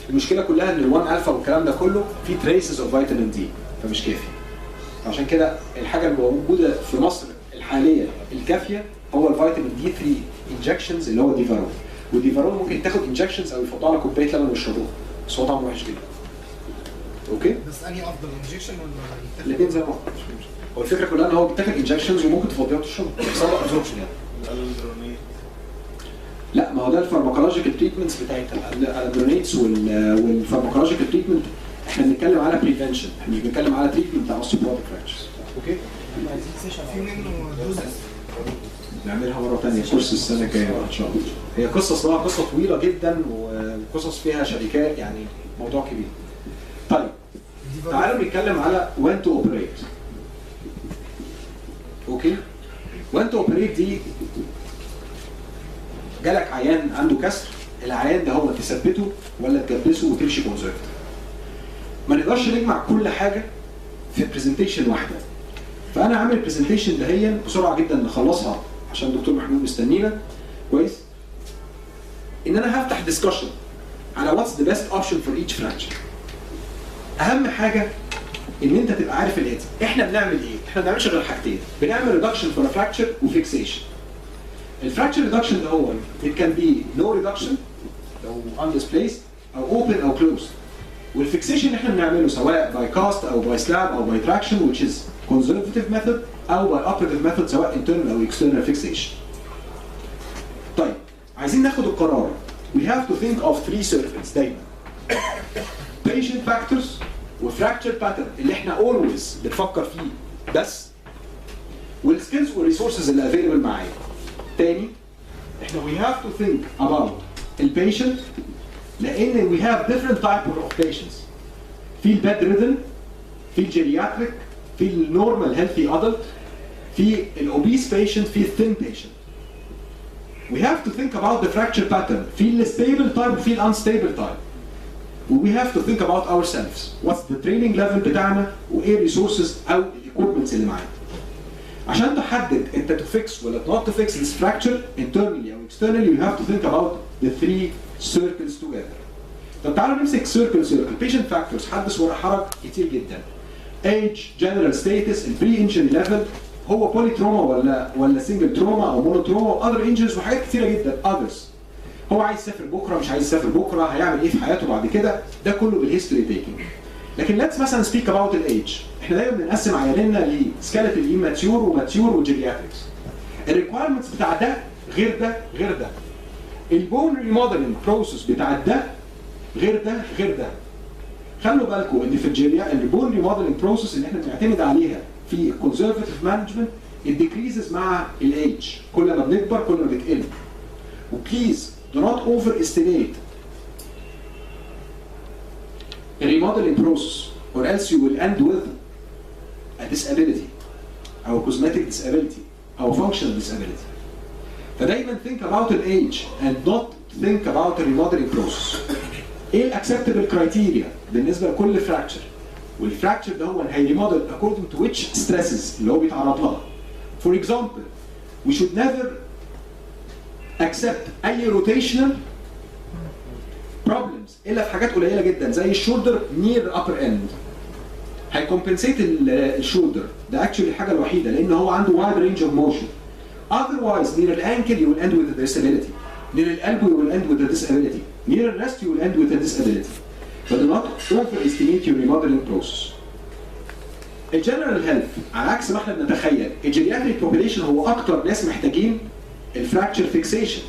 المشكله كلها ان ال1 الفا والكلام ده كله فيه تريسز اوف فيتامين دي فمش كافي. عشان كده الحاجه اللي موجوده في مصر الحاليه الكافيه هو الفيتامين دي 3 انجكشنز اللي هو ديفارون. وديفارون ممكن تاخد انجكشنز او يحطوا على كوبايه لبن ويشربوها بس هو طعمه وحش جدا. اوكي؟ بس انهي افضل انجكشن ولا الاثنين زي بعض. هو الفكره كلها ان هو بيتاخد انجكشنز وممكن تفضيها وتشربها بس هو ابزوربشن يعني. لا ما هو ده الفارماكولوجيكال تريتمنتس بتاعتها الادرونيتس والفارماكولوجيكال تريتمنت احنا بنتكلم على بريفنشن، احنا مش بنتكلم على تريتمنت بتاع اوستيوبروتيك فراكشرز. اوكي؟ في منه دوزز نعملها مره ثانيه كورس السنه الجايه ان شاء الله. هي قصه صراحه قصه طويله جدا وقصص فيها شركات يعني موضوع كبير. طيب تعالوا نتكلم على وين تو اوبريت. اوكي؟ وين تو اوبريت دي جالك عيان عنده كسر، العيان ده هو تثبته ولا تجبسه وتمشي كونسرفتيف. ما نقدرش نجمع كل حاجه في برزنتيشن واحده. فانا عامل البرزنتيشن دهيا بسرعه جدا نخلصها عشان الدكتور محمود مستنينا كويس. ان انا هفتح ديسكشن على واتس ذا بيست اوبشن فور ايتش فراكشر. اهم حاجه ان انت تبقى عارف الاتي، احنا بنعمل ايه؟ احنا ما بنعملش غير حاجتين، بنعمل ريدكشن فور فراكشر وفيكسيشن. الفراكشر ريدكشن ده هو it can be no reduction لو undisplaced او open او closed. والفيكسيشن اللي احنا بنعمله سواء by cast او by slab او by traction which is conservative method او by operative method سواء internal او external fixation. طيب عايزين ناخد القرار. We have to think of three circles دايما. patient factors وفراكشر pattern اللي احنا always بنفكر فيه بس، والسكيلز والريسورسز اللي available معايا. تاني احنا we have to think about البيشنت لان we have different type of patients. في الباد ريدن، في الجيرياتريك، في النورمال هيلثي ادلت، في الاوبيس بيشنت، في الثين بيشنت. We have to think about the fracture pattern في الستيبل تايب وفي الانستيبل تايب. We have to think about ourselves. What's the training level بتاعنا وايه الريسورسز او الايكويبمنتس اللي معانا. عشان تحدد انت to fix ولا not to fix this fracture internally او externally you have to think about the three circles together. طب تعالوا نمسك circle. patient factors حدث ولا حرج كتير جدا. age, general status, pre-injury level، هو بولي تروما ولا سنجل تروما او مونو تروما واذر انجرز وحاجات كتيره جدا others. هو عايز يسافر بكره مش عايز يسافر بكره، هيعمل ايه في حياته بعد كده، ده كله بالهيستوري تيكينج. لكن ليتس مثلا سبيك اباوت الايدج. احنا دايما بنقسم عيالنا لسكالتال ماتيور وماتيور وجيرياتريكس. الريكوايرمنتس بتاع ده غير ده غير ده. البون ريموديلنج بروسيس بتاع ده غير ده غير ده. خلوا بالكم ان في البون ريموديلنج بروسيس اللي احنا بنعتمد عليها في الكونزرفتيف مانجمنت الديكريزز مع الايدج، كل ما بنكبر كل ما بتقل. وبليز do not overestimate a remodeling process or else you will end with a disability or cosmetic disability or functional disability. فدايما think about the age and not think about the remodeling process. ايه الاكسبتبل كرايتيريا بالنسبه لكل فراكشر؟ والفراكشر ده هو هيريموديل according to which stresses اللي هو بيتعرض لها. For example, we should never accept اي rotational problems الا في حاجات قليله جدا زي الشولدر near upper end. هيكمبنسيت الشولدر ده اكشولي الحاجه الوحيده لان هو عنده wide range of motion. Otherwise near the ankle you will end with a disability. Near the elbow you will end with a disability. Near the wrist you will end with a disability. But do not overestimate your remodeling process. الجنرال هيلث على عكس ما احنا بنتخيل الجيرياتريك population هو اكتر ناس محتاجين الفراكشر فيكسيشن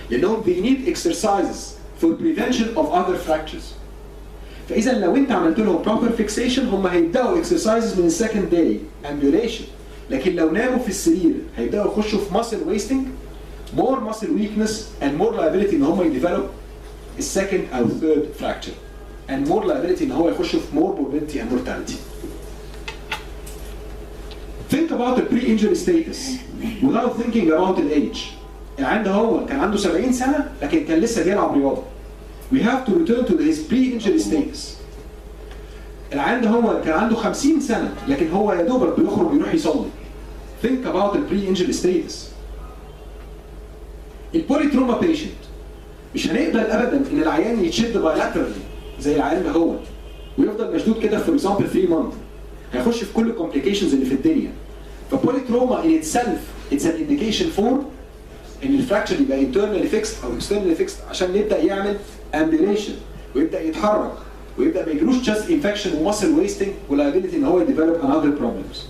لانهم they need exercises for prevention of other fractures. فاذا لو انت عملت لهم proper fixation هم هيبداوا exercises من السكند داي ambulation. لكن لو ناموا في السرير هيبداوا يخشوا في muscle wasting, more muscle weakness and more liability ان هم يديفلوب السكند او ثيرد fracture and more liability ان هو يخش في more morbidity and mortality. Think about the pre-injury status without thinking about the age. العيان ده هو كان عنده 70 سنه لكن كان لسه بيلعب رياضه. We have to return to his pre-injury status. العيان ده هو كان عنده 50 سنه لكن هو يا دوبك بيخرج يروح يصلي. Think about the pre-injury status. البولي تروما patient مش هنقبل ابدا ان العيان يتشد bilaterally زي العيان ده هو ويفضل مشدود كده فور اكزامبل 3 مانث، هيخش في كل الكومبليكيشنز اللي في الدنيا. فبولي تروما ان اتسلف اتس ان انديكيشن فور ان الفراكشر يبقى انترنالي فيكس او اكسترنالي فيكس عشان يبدا يعمل امبيليشن ويبدا يتحرك ويبدا ما يجيلوش جاست انفكشن وماسل ويستنج ولايبيلتي ان هو يديفلوب انذر بروبلمز.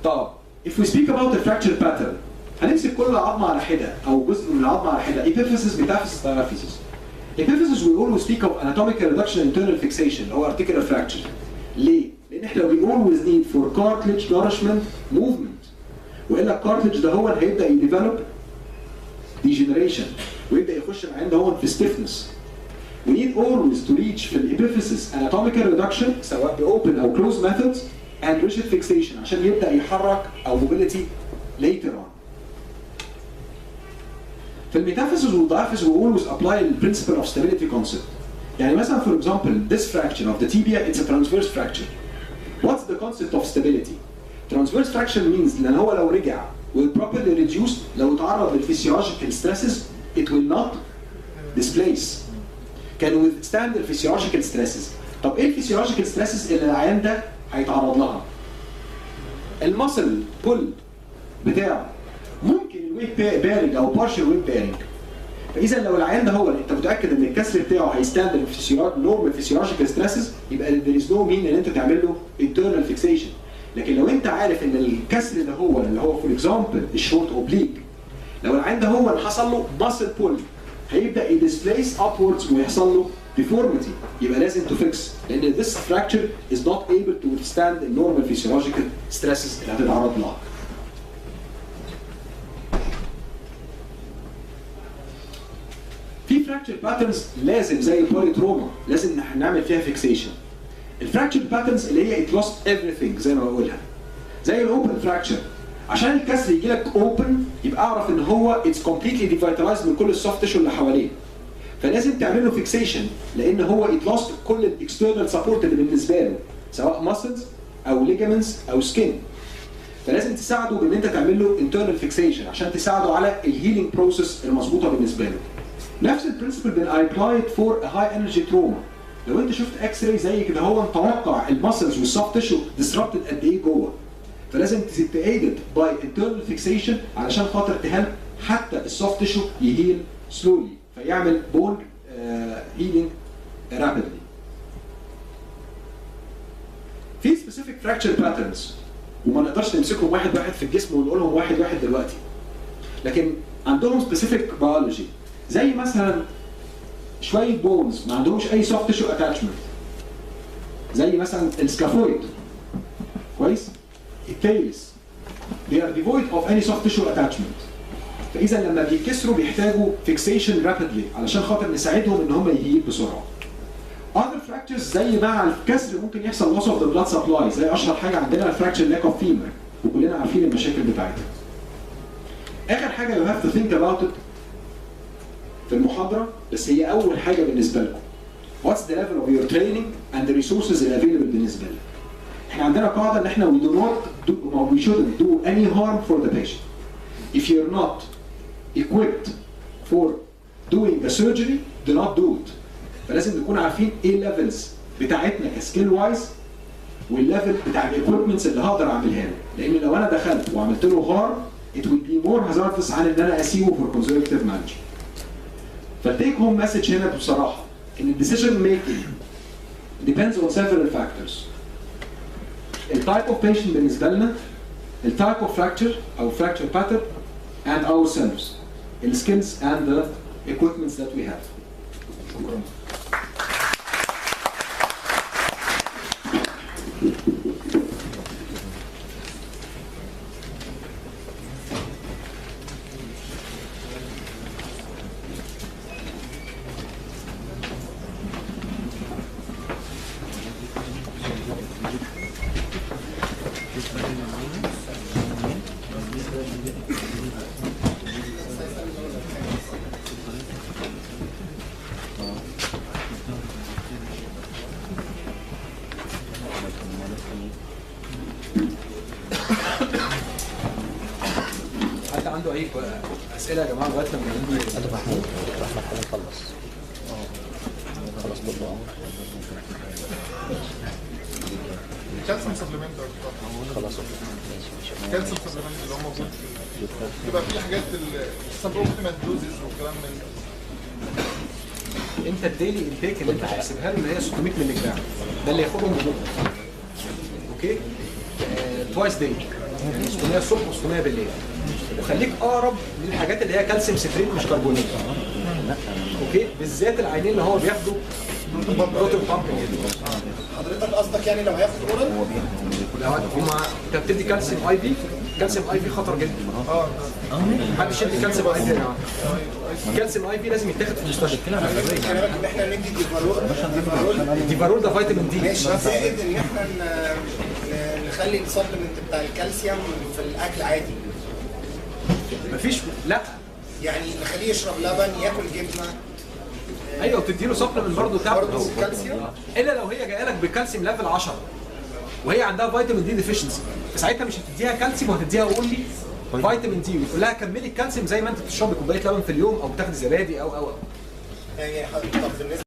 طب if we speak about the fracture pattern هنمسك كل عظمه على حده او جزء من العظمه على حده epiphysis metaphysis diaphysis. Epiphysis we always speak of anatomical reduction internal fixation اللي هو articular fracture. ليه؟ لان احنا we always need for cartilage nourishment movement والا الكارتلج ده هو اللي هيبدا يديفلوب degeneration ويبدا يخش العين ده هو في stiffness. We need always to reach في الابيفيسيس anatomical reduction سواء باوبن او closed methods and rigid fixation عشان يبدا يحرك او mobility later on. في الميتافيسيس والدايفيسيس we always apply the principle of stability concept. يعني مثلا for example this fracture of the tibia it's a transverse fracture. What's the concept of stability? Transverse fracture means لان هو لو رجع will properly reduced لو تعرض للفسيولوجيكال stresses it will not displace. can withstand the physiological stresses. طب ايه الفسيولوجيكال stresses اللي العيان ده هيتعرض لها؟ المسل بول بتاعه ممكن الويت بارنج او بارشل ويت بارنج. فاذا لو العيان ده هو انت متاكد ان الكسر بتاعه هيستاند نورمال فيسيولوجيكال ستريسز يبقى there is no mean ان انت تعمل له internal fixation. لكن لو انت عارف ان الكسر ده هو اللي هو فور اكزامبل الشورت اوبليك لو العيان ده هو اللي حصل له ماسل بول هيبدا يديسبليس upwards ويحصل له deformity يبقى لازم to fix لان this fracture is not able to withstand the normal physiological stresses اللي هتتعرض لها. في fracture patterns لازم زي البولي تروما لازم نعمل فيها fixation. الفراكشر باترنز اللي هي it lost everything زي ما بقولها زي الاوبن فراكشر عشان الكسر يجي لك اوبن يبقى اعرف ان هو it's completely devitalized من كل السوفت تيشو اللي حواليه فلازم تعمل له فيكسيشن لان هو it lost كل الاكسترنال سبورت اللي بالنسبه له سواء ماسلز او ليجامنتس او سكين فلازم تساعده بان انت تعمل له internal fixation عشان تساعده على الهيلينج بروسيس المظبوطه بالنسبه له. نفس البرنسبل بين applied for a high energy trauma. لو انت شفت اكس راي زي كده هو متوقع المسلز والسوفت تيشو ديسربتد قد ايه جوه فلازم تايدد باي انترنال فيكسيشن علشان خاطر تهلب حتى السوفت تيشو يهيل سلولي فيعمل بون هيلينج رابيدلي. في سبيسيفيك فراكشر باترنز وما نقدرش نمسكهم واحد واحد في الجسم ونقولهم واحد واحد دلوقتي لكن عندهم سبيسيفيك بيولوجي زي مثلا شويه بونز ما عندهمش اي سوفت تيشو اتاتشمنت زي مثلا السكافويد كويس التيلس they are devoid of any soft tissue attachment فاذا لما بيتكسروا بيحتاجوا fixation rapidly علشان خاطر نساعدهم ان هم يهيل بسرعه. other fractures زي مع الكسر ممكن يحصل loss of the blood supply زي اشهر حاجه عندنا الفراكشر lack of femur وكلنا عارفين المشاكل بتاعتها. اخر حاجه you have to think about it في المحاضرة بس هي أول حاجة بالنسبة لكم. What's the level of your training and the resources available بالنسبة لك. إحنا عندنا قاعدة إن إحنا we shouldn't do any harm for the patient. If you're not equipped for doing a surgery, do not do it. فلازم نكون عارفين إيه levels بتاعتنا كسكيل وايز والليفل بتاع الايكويبمنتس اللي هقدر أعملها له. لأن لو أنا دخلت وعملت له harm, it will be more hazardous عن إن أنا أسيبه for conservative management. فالتيك هوم مسج هنا بصراحه ان الديسيجن ميكينج depends on several factors. التايب اوف بيشنت بالنسبه لنا التايب اوف فراكتشر او فراكتشر باترن and ourselves السكيلز and the equipments that we have. شكرا. عنده اي اسئله يا جماعه لغايه لما نخلص. خلاص كالسيوم سبلمنت خلاص كالسيوم سبلمنت اللي هو موجود في بيبقى في حاجات السب اوبتيمال دوزز والكلام من ده. انت الديلي انتيك اللي انت هتحسبها له اللي هي 600 مللي جرام ده اللي ياخدهم ببكره. اوكي؟ توايس داي يعني 600 الصبح و600 بالليل. وخليك اقرب للحاجات اللي هي كالسيوم ستريت مش كربونات. اوكي؟ بالذات العينين اللي هو بياخدوا بروتين بامبنج. حضرتك قصدك يعني لو هياخد اورال انت بتدي كالسيوم اي في، كالسيوم اي في خطر جدا. محدش يدي كالسيوم اي في يا جماعه. الكالسيوم اي في لازم يتاخد في المستشفى. كلامك ان احنا ندي ديفارول ده فيتامين دي. ماشي، زائد ان احنا نخلي السبلمنت بتاع الكالسيوم في الاكل عادي. مفيش لا يعني نخليه يشرب لبن، ياكل جبنه. ايوه وتدي له سبلمنت برضه برضه كالسيوم، الا لو هي جايه لك بكالسيوم ليفل 10 وهي عندها فيتامين دي ديفيشنسي، فساعتها مش هتديها كالسيوم وهتديها اونلي فيتامين دي، وتقول لها كملي الكالسيوم زي ما انت بتشربي كوبايه لبن في اليوم او بتاخدي زبادي او يعني طب بالنسبه